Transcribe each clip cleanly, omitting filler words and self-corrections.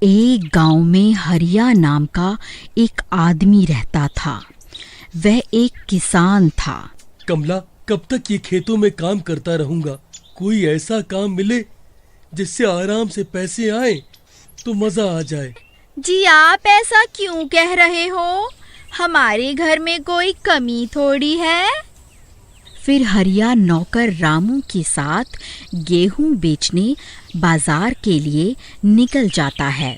एक गांव में हरिया नाम का एक आदमी रहता था। वह एक किसान था। कमला, कब तक ये खेतों में काम करता रहूंगा? कोई ऐसा काम मिले जिससे आराम से पैसे आए तो मजा आ जाए। जी आप ऐसा क्यों कह रहे हो? हमारे घर में कोई कमी थोड़ी है। फिर हरिया नौकर रामू के साथ गेहूं बेचने बाजार के लिए निकल जाता है।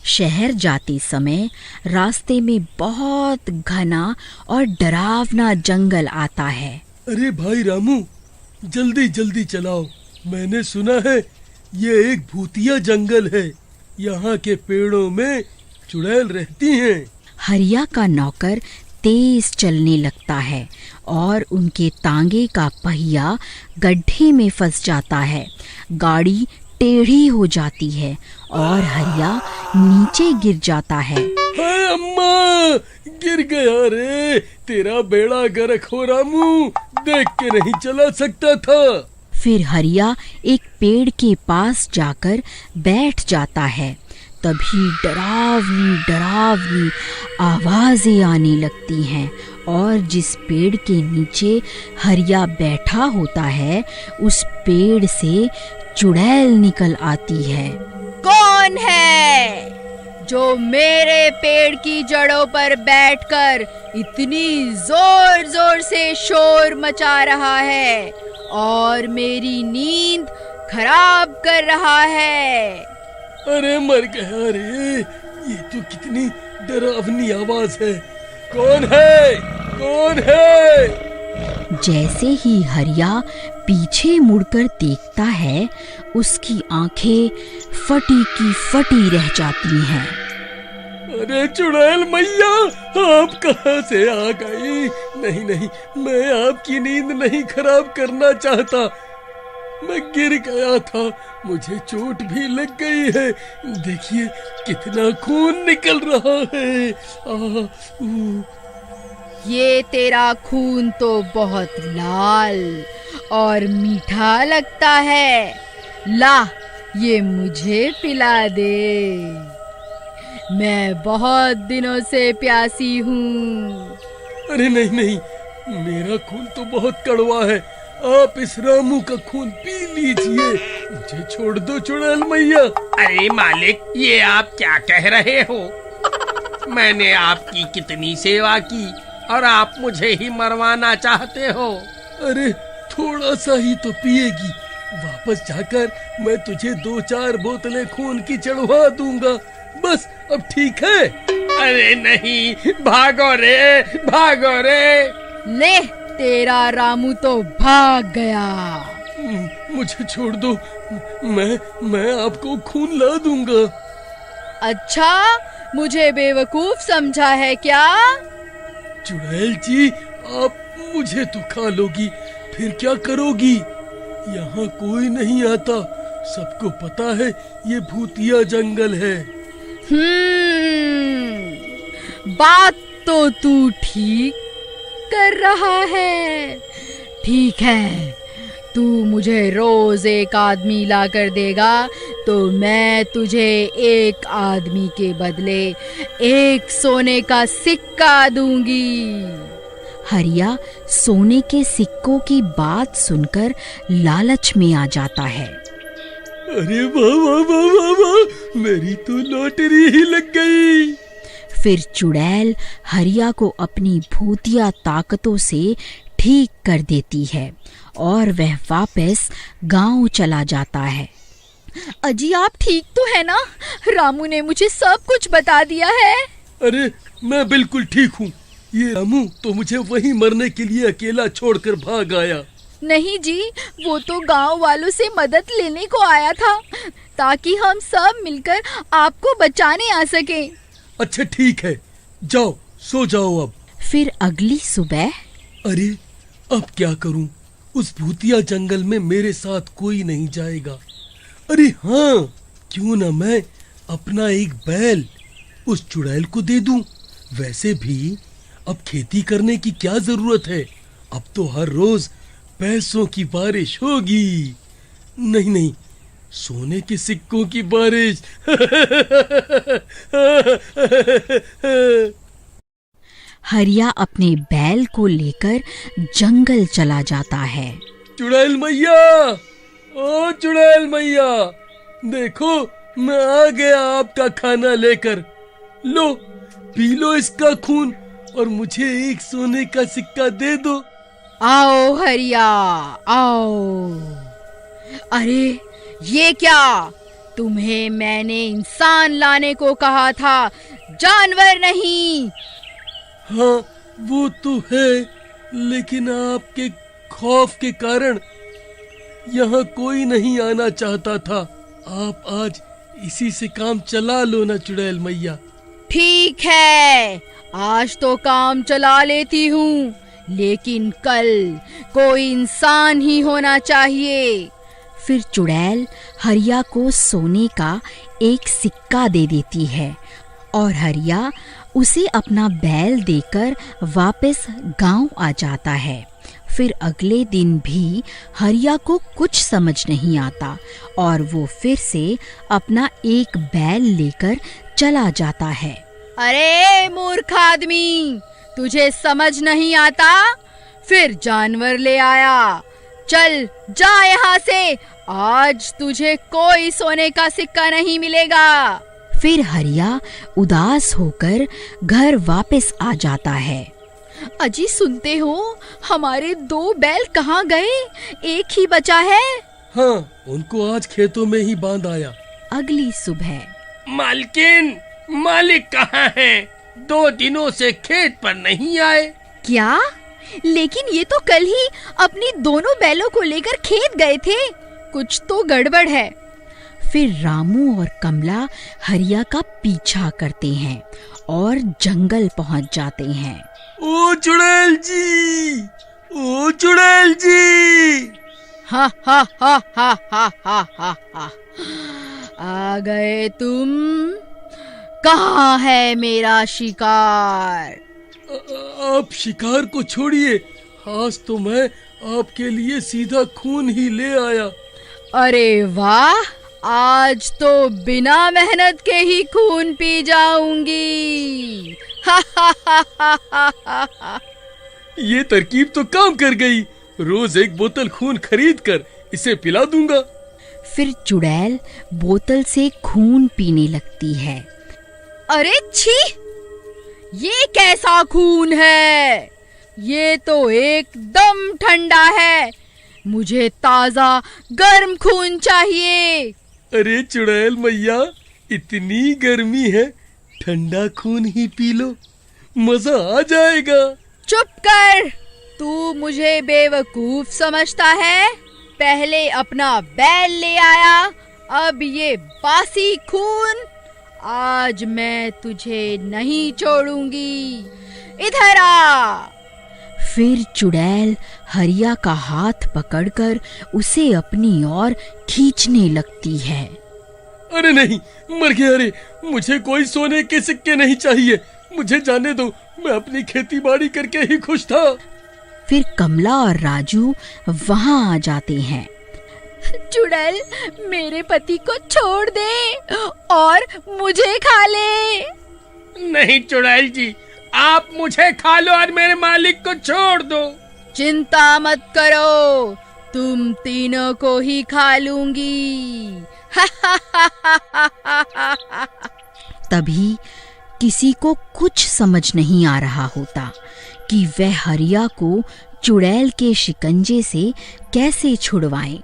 शहर जाते समय रास्ते में बहुत घना और डरावना जंगल आता है। अरे भाई रामू, जल्दी जल्दी चलाओ। मैंने सुना है ये एक भूतिया जंगल है। यहाँ के पेड़ों में चुड़ैल रहती हैं। हरिया का नौकर तेज चलने लगता है और उनके तांगे का पहिया गड्ढे में फंस जाता है। गाड़ी टेढ़ी हो जाती है और हरिया नीचे गिर जाता है। हाय अम्मा, गिर गया रे। तेरा बेड़ा गर्क हो रामू, देख के नहीं चला सकता था। फिर हरिया एक पेड़ के पास जाकर बैठ जाता है। तभी डरावनी डरावनी आवाजें आने लगती हैं और जिस पेड़ के नीचे हरिया बैठा होता है उस पेड़ से चुड़ैल निकल आती है। कौन है जो मेरे पेड़ की जड़ों पर बैठकर इतनी जोर जोर से शोर मचा रहा है और मेरी नींद खराब कर रहा है? अरे मर गया रे, ये तो कितनी डरावनी आवाज है। कौन है? कौन है? जैसे ही हरिया पीछे मुड़कर देखता है उसकी आंखें फटी की फटी रह जाती हैं। अरे चुड़ैल मैया, आप कहाँ से आ गई? नहीं नहीं, मैं आपकी नींद नहीं खराब करना चाहता। मैं गिर गया था, मुझे चोट भी लग गई है। देखिए कितना खून निकल रहा है। ये तेरा खून तो बहुत लाल और मीठा लगता है। ला, ये मुझे पिला दे। मैं बहुत दिनों से प्यासी हूँ। अरे नहीं नहीं, मेरा खून तो बहुत कड़वा है। आप इस रामू का खून पी लीजिए। मुझे छोड़ दो चुड़ैल मैया। अरे मालिक, ये आप क्या कह रहे हो? मैंने आपकी कितनी सेवा की और आप मुझे ही मरवाना चाहते हो? अरे थोड़ा सा ही तो पिएगी। वापस जाकर मैं तुझे 2-4 बोतलें खून की चढ़वा दूंगा। बस अब ठीक है? अरे नहीं, भागो रे, भागो रे। ले, तेरा रामू तो भाग गया। मुझे छोड़ दो, मैं आपको खून ला दूंगा। अच्छा, मुझे बेवकूफ समझा है क्या? चुड़ैल जी, आप मुझे तो खा लोगी, फिर क्या करोगी? यहाँ कोई नहीं आता, सबको पता है ये भूतिया जंगल है। बात तो तू ठीक कर रहा है। ठीक है, तू मुझे रोज एक आदमी ला कर देगा तो मैं तुझे एक आदमी के बदले एक सोने का सिक्का दूंगी। हरिया सोने के सिक्कों की बात सुनकर लालच में आ जाता है। अरे वाह वाह वाह वाह वाह, मेरी तो लॉटरी ही लग गई। फिर चुड़ैल हरिया को अपनी भूतिया ताकतों से ठीक कर देती है और वह वापस गांव चला जाता है। अजी आप ठीक तो है ना? रामू ने मुझे सब कुछ बता दिया है। अरे मैं बिल्कुल ठीक हूँ। ये रामू तो मुझे वहीं मरने के लिए अकेला छोड़कर भाग आया। नहीं जी, वो तो गांव वालों से मदद लेने को आया था ताकि हम सब मिलकर आपको बचाने आ सके। अच्छा ठीक है, जाओ सो जाओ अब। फिर अगली सुबह। अरे अब क्या करूं? उस भूतिया जंगल में मेरे साथ कोई नहीं जाएगा। अरे हाँ, क्यों ना मैं अपना एक बैल उस चुड़ैल को दे दूं। वैसे भी अब खेती करने की क्या जरूरत है, अब तो हर रोज पैसों की बारिश होगी। नहीं नहीं, सोने के सिक्कों की बारिश। हरिया अपने बैल को लेकर जंगल चला जाता है। चुड़ैल मैया, ओ चुड़ैल मैया, देखो मैं आ गया आपका खाना लेकर। लो पी लो इसका खून और मुझे एक सोने का सिक्का दे दो। आओ हरिया, आओ। अरे ये क्या? तुम्हें मैंने इंसान लाने को कहा था, जानवर नहीं। हाँ वो तो है, लेकिन आपके खौफ के कारण यहाँ कोई नहीं आना चाहता था। आप आज इसी से काम चला लो ना चुड़ैल मैया। ठीक है, आज तो काम चला लेती हूँ, लेकिन कल कोई इंसान ही होना चाहिए। फिर चुड़ैल हरिया को सोने का एक सिक्का दे देती है और हरिया उसे अपना बैल देकर वापस गांव आ जाता है। फिर अगले दिन भी हरिया को कुछ समझ नहीं आता और वो फिर से अपना एक बैल लेकर चला जाता है। अरे मूर्ख आदमी, तुझे समझ नहीं आता? फिर जानवर ले आया। चल जा यहाँ से, आज तुझे कोई सोने का सिक्का नहीं मिलेगा। फिर हरिया उदास होकर घर वापस आ जाता है। अजी सुनते हो, हमारे 2 बैल कहाँ गए? एक ही बचा है। हाँ, उनको आज खेतों में ही बांध आया। अगली सुबह मालकिन, मालिक कहाँ हैं? 2 दिनों से खेत पर नहीं आए। क्या? लेकिन ये तो कल ही अपनी दोनों बैलों को लेकर खेत गए थे। कुछ तो गड़बड़ है। फिर रामू और कमला हरिया का पीछा करते हैं और जंगल पहुंच जाते हैं। ओ चुड़ैल जी, ओ चुड़ैल जी। हा हा हा हा हा हा हा हा। आ गए तुम? कहाँ है मेरा शिकार? आप शिकार को छोड़िए, आज तो मैं आपके लिए सीधा खून ही ले आया। अरे वाह, आज तो बिना मेहनत के ही खून पी जाऊंगी। हा हा हा हा हा हा। ये तरकीब तो काम कर गई। रोज एक बोतल खून खरीद कर इसे पिला दूंगा। फिर चुड़ैल बोतल से खून पीने लगती है। अरे छी, ये कैसा खून है? ये तो एकदम ठंडा है। मुझे ताजा गर्म खून चाहिए। अरे चुड़ैल मैया, इतनी गर्मी है, ठंडा खून ही पी लो, मजा आ जाएगा। चुप कर, तू मुझे बेवकूफ समझता है? पहले अपना बैल ले आया, अब ये बासी खून। आज मैं तुझे नहीं छोड़ूंगी, इधर आ। फिर चुड़ैल हरिया का हाथ पकड़कर उसे अपनी ओर खींचने लगती है। अरे नहीं, मर गया रे। मुझे कोई सोने के सिक्के नहीं चाहिए, मुझे जाने दो, मैं अपनी खेती बाड़ी करके ही खुश था। फिर कमला और राजू वहां आ जाते हैं। चुड़ैल मेरे पति को छोड़ दे और मुझे खा ले। नहीं चुड़ैल जी, आप मुझे खा लो और मेरे मालिक को छोड़ दो। चिंता मत करो, तुम तीनों को ही खा लूंगी। तभी किसी को कुछ समझ नहीं आ रहा होता कि वह हरिया को चुड़ैल के शिकंजे से कैसे छुड़वाएं।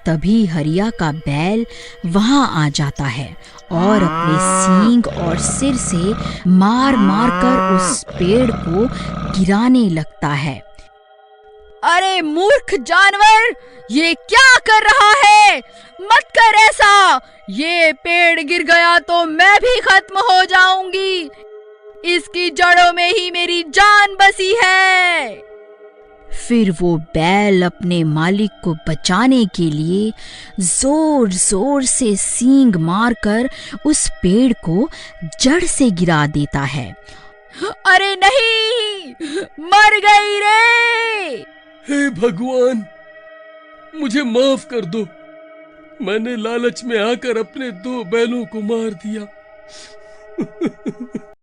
तभी हरिया का बैल वहां आ जाता है और अपने सींग और सिर से मार मार कर उस पेड़ को गिराने लगता है। अरे मूर्ख जानवर, ये क्या कर रहा है? मत कर ऐसा। ये पेड़ गिर गया तो मैं भी खत्म हो जाऊंगी। इसकी जड़ों में ही मेरी जान बसी है। फिर वो बैल अपने मालिक को बचाने के लिए जोर जोर से सींग मारकर उस पेड़ को जड़ से गिरा देता है। अरे नहीं, मर गई रे। हे भगवान, मुझे माफ कर दो, मैंने लालच में आकर अपने 2 बैलों को मार दिया।